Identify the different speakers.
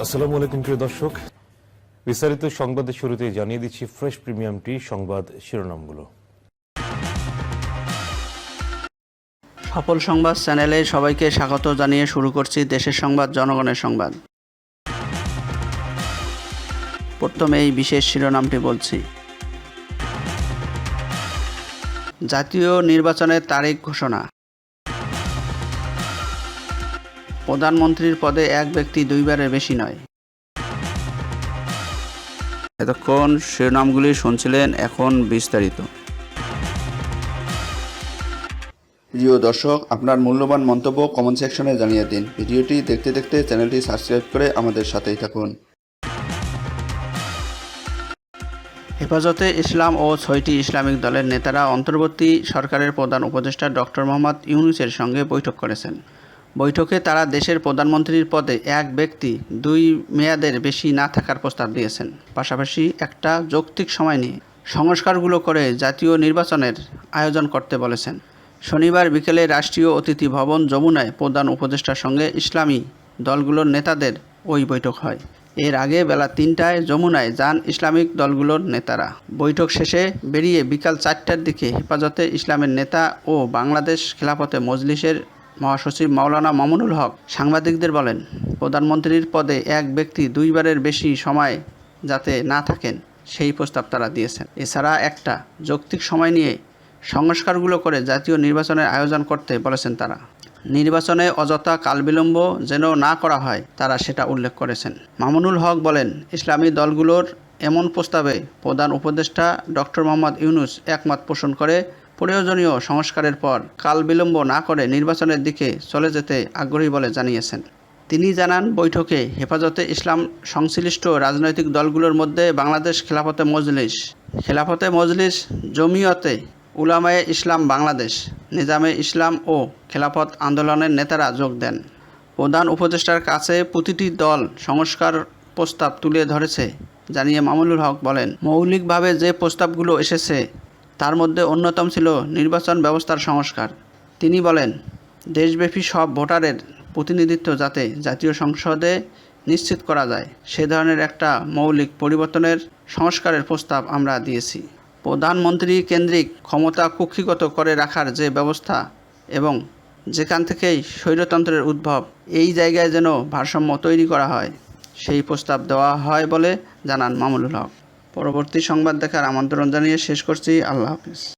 Speaker 1: আসসালামু আলাইকুম প্রিয় দর্শক, বিস্তারিত সংবাদের শুরুতেই জানিয়ে দিচ্ছি ফ্রেশ প্রিমিয়াম টি সংবাদ শিরোনামগুলো।
Speaker 2: সফল সংবাদ চ্যানেলে সবাইকে স্বাগত জানিয়ে শুরু করছি দেশের সংবাদ, জনগণের সংবাদ। প্রথমে এই বিশেষ শিরোনামটি বলছি। জাতীয় নির্বাচনের তারিখ ঘোষণা। প্রধানমন্ত্রীর পদে এক ব্যক্তি দুইবারের বেশি নয়। এতক্ষণ শিরোনামগুলি শুনছিলেন, এখন বিস্তারিত। প্রিয় দর্শক, আপনার মূল্যবান মন্তব্য কমেন্ট সেকশনে জানিয়ে দিন। ভিডিওটি দেখতে দেখতে চ্যানেলটি সাবস্ক্রাইব করে আমাদের সাথেই থাকুন। হেফাজতে ইসলাম ও 6টি ইসলামিক দলের নেতারা অন্তর্বর্তী সরকারের প্রধান উপদেষ্টা ডক্টর মোহাম্মদ ইউনূসের সঙ্গে বৈঠক করেছেন। বৈঠকে তারা দেশের প্রধানমন্ত্রীর পদে এক ব্যক্তি 2 মেয়াদের বেশি না থাকার প্রস্তাব দিয়েছেন। পাশাপাশি একটা যৌক্তিক সময় নিয়ে সংস্কারগুলো করে জাতীয় নির্বাচনের আয়োজন করতে বলেছেন। শনিবার বিকেলে রাষ্ট্রীয় অতিথি ভবন যমুনায় প্রধান উপদেষ্টার সঙ্গে ইসলামী দলগুলোর নেতাদের ওই বৈঠক হয়। এর আগে বেলা 3টায় যমুনায় যান ইসলামিক দলগুলোর নেতারা। বৈঠক শেষে বেরিয়ে বিকাল 4টার দিকে হেফাজতে ইসলামের নেতা ও বাংলাদেশ খেলাফতে মজলিসের মহাসচিব মাওলানা মামুনুল হক সাংবাদিকদের বলেন, প্রধানমন্ত্রীর পদে এক ব্যক্তি 2বারের বেশি সময় যাতে না থাকেন সেই প্রস্তাব তারা দিয়েছেন। এছাড়া একটা যৌক্তিক সময় নিয়ে সংস্কারগুলো করে জাতীয় নির্বাচনের আয়োজন করতে বলেছেন তারা। নির্বাচনে অযথা কালবিলম্ব যেন না করা হয় তারা সেটা উল্লেখ করেছেন। মামুনুল হক বলেন, ইসলামী দলগুলোর এমন প্রস্তাবে প্রধান উপদেষ্টা ডক্টর মোহাম্মদ ইউনূস একমত পোষণ করে প্রয়োজনীয় সংস্কারের পর কালবিলম্ব না করে নির্বাচনের দিকে চলে যেতে আগ্রহী বলে জানিয়েছেন। তিনি জানান, বৈঠকে হেফাজতে ইসলাম সংশ্লিষ্ট রাজনৈতিক দলগুলোর মধ্যে বাংলাদেশ খেলাফতে মজলিস, জমিয়তে উলামায়ে ইসলাম বাংলাদেশ, নিজামে ইসলাম ও খেলাফত আন্দোলনের নেতারা যোগ দেন। প্রধান উপদেষ্টার কাছে প্রতিটি দল সংস্কার প্রস্তাব তুলে ধরেছে জানিয়ে মামুনুল হক বলেন, মৌলিকভাবে যে প্রস্তাবগুলো এসেছে তার মধ্যে অন্যতম ছিল নির্বাচন ব্যবস্থার সংস্কার। তিনি বলেন, দেশব্যাপী সব ভোটারের প্রতিনিধিত্ব যাতে জাতীয় সংসদে নিশ্চিত করা যায় সে ধরনের একটা মৌলিক পরিবর্তনের সংস্কারের প্রস্তাব আমরা দিয়েছি। প্রধানমন্ত্রী কেন্দ্রিক ক্ষমতা কুক্ষিগত করে রাখার যে ব্যবস্থা এবং যেখান থেকেই স্বৈরতন্ত্রের উদ্ভব, এই জায়গায় যেন ভারসাম্য তৈরি করা হয় সেই প্রস্তাব দেওয়া হয় বলে জানান মামুনুল হক। পরবর্তী সংবাদ দেখার আমন্ত্রণ জানিয়ে শেষ করছি। আল্লাহ হাফিজ।